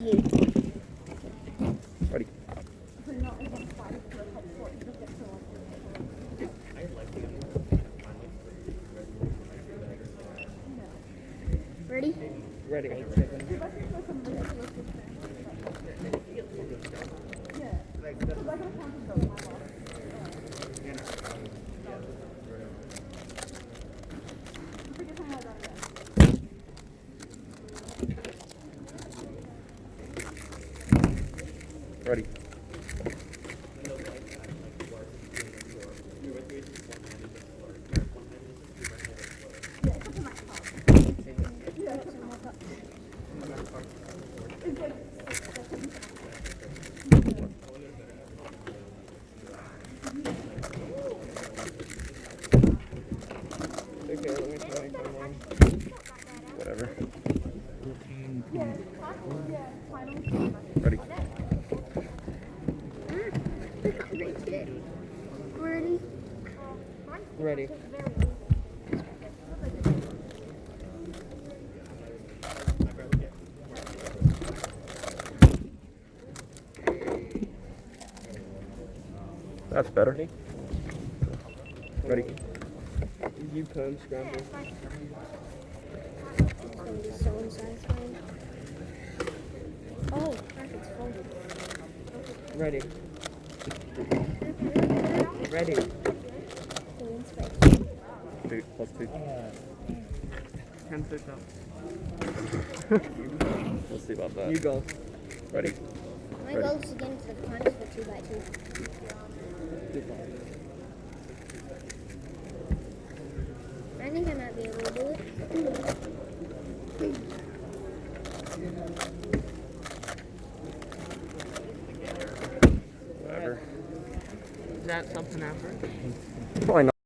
Ready. Ready? Ready. Ready. Okay, let me try and come on. Whatever. Ready. Ready? Ready. That's better. Ready. U Perm scramble. So unsatisfying. Oh, it's folded. Ready. Ready. 2 plus 2. 10 push-ups. We'll see about that. New goal. Ready. My goal is to get into the finals for 2x2. I think I might be able to do it. Whatever. Is that something after? Probably not.